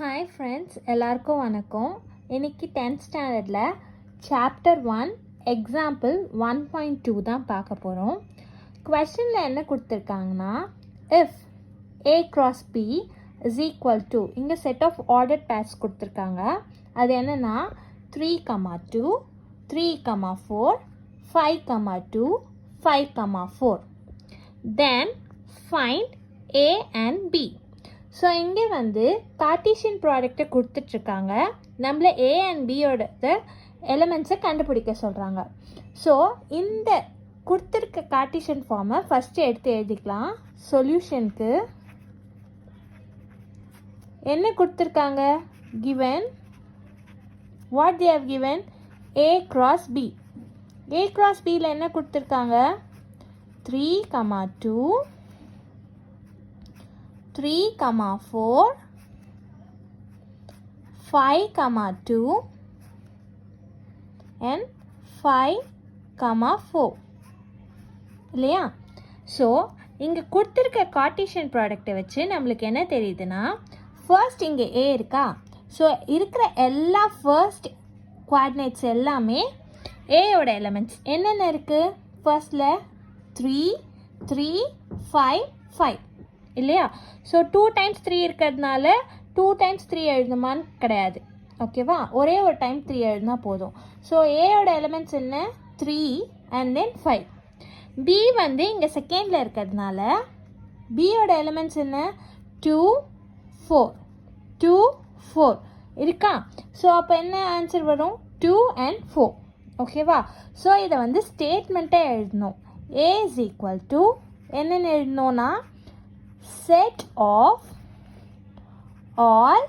Hi friends, எல்லாருக்கும் வணக்கம். இன்றைக்கி 10th ஸ்டாண்டர்டில் சாப்டர் 1 எக்ஸாம்பிள் 1.2 தான் பார்க்க போகிறோம். கொஸ்டினில் என்ன கொடுத்துருக்காங்கன்னா, if A cross B is equal to, இங்கே செட் ஆஃப் ஆர்டர் பேர்ஸ் கொடுத்துருக்காங்க. அது என்னென்னா 3,2, 3,4, 5,2, 5,4. Then find A and B. So இங்கே வந்து கார்ட்டீசியன் ப்ராடக்டை கொடுத்துட்ருக்காங்க. நம்மளை ஏ அண்ட் பியோட எலிமெண்ட்ஸை கண்டுபிடிக்க சொல்கிறாங்க. ஸோ இந்த கொடுத்துருக்க கார்ட்டீசியன் ஃபார்மை ஃபஸ்ட்டு எடுத்து எழுதிக்கலாம். சொல்யூஷனுக்கு என்ன கொடுத்துருக்காங்க? Given what they have given A cross B. A cross Bயில் என்ன கொடுத்துருக்காங்க? 3,2, 3,4, 5,2 and 5,4 இல்லையா? ஸோ இங்கே கொடுத்துருக்க கார்ட்டீசியன் ப்ராடக்டை வச்சு நம்மளுக்கு என்ன தெரியுதுன்னா, ஃபர்ஸ்ட் இங்கே ஏ இருக்கா? ஸோ இருக்கிற எல்லா ஃபர்ஸ்ட் குவாடினேட்ஸ் எல்லாமே ஏயோட எலிமெண்ட்ஸ் என்னென்ன இருக்குது? ஃபர்ஸ்டில் 3, 3, 5, 5 இல்லையா? ஸோ 2 times 3 இருக்கிறதுனால 2 times 3 எழுதணுமான்னு கிடையாது. ஓகேவா? ஒரே ஒரு டைம் 3 எழுதினா போதும். ஸோ ஏயோட எலிமெண்ட்ஸ் என்ன? 3 and then 5. பி வந்து இங்கே செகண்டில் இருக்கிறதுனால பியோட எலிமெண்ட்ஸ் என்ன? 2, 4, 2, 4 இருக்கா? ஸோ அப்போ என்ன ஆன்சர் வரும்? 2 and 4. ஓகேவா? ஸோ இதை வந்து ஸ்டேட்மெண்ட்டை எழுதணும். A is equal to என்னென்னு எழுதணும்னா, set of all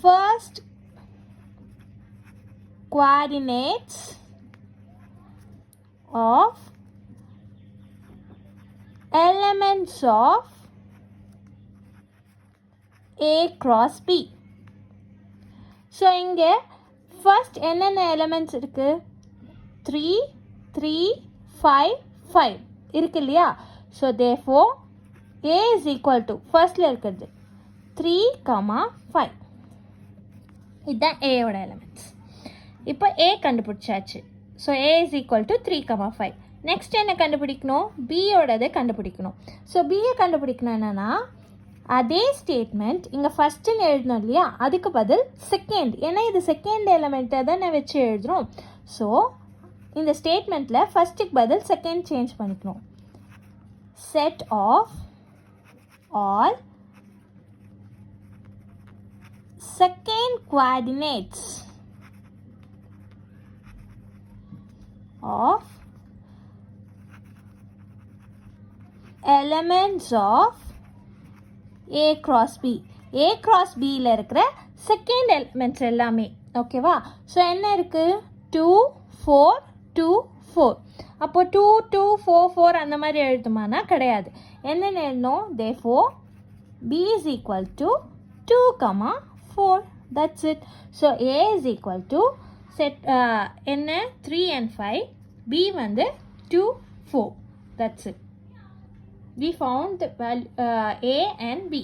first coordinates of elements of A cross B. So இங்கே ஃபர்ஸ்ட் என்னென்ன எலிமெண்ட்ஸ் இருக்குது? 3, 3, 5, 5 இருக்கு இல்லையா? So therefore A is equal to ஃபர்ஸ்டில் இருக்கிறது 3, 5. இதுதான் ஏயோட எலிமெண்ட்ஸ். இப்போ A கண்டுபிடிச்சாச்சு. So A is equal to 3, 5. Next என்ன கண்டுபிடிக்கணும்? பியோடதை கண்டுபிடிக்கணும். ஸோ பியை கண்டுபிடிக்கணும் என்னென்னா, அதே ஸ்டேட்மெண்ட் இங்கே ஃபஸ்ட்டுன்னு எழுதணும் இல்லையா? அதுக்கு பதில் செகண்ட், ஏன்னா இது செகண்ட் எலிமெண்ட்டை தான் நான் வச்சு எழுதுகிறோம். ஸோ இந்த ஸ்டேட்மெண்ட்டில் ஃபஸ்ட்டுக்கு பதில் செகண்ட் சேஞ்ச் பண்ணிக்கணும். Set of all second coordinates of elements of A cross B. A cross Bயில் இருக்கிற செகண்ட் எலிமெண்ட்ஸ் எல்லாமே. ஓகேவா? ஸோ என்ன இருக்குது? 2, 4, 2, 4. அப்போ 2, 2, 4, 4 அந்த மாதிரி எழுதுமானா கிடையாது. என்னென்னு எழுதணும்? therefore B is equal to 2, 4. That's it. So A is equal to set என்ன 3 and 5. B வந்து 2, 4. That's it. We found the value A and B.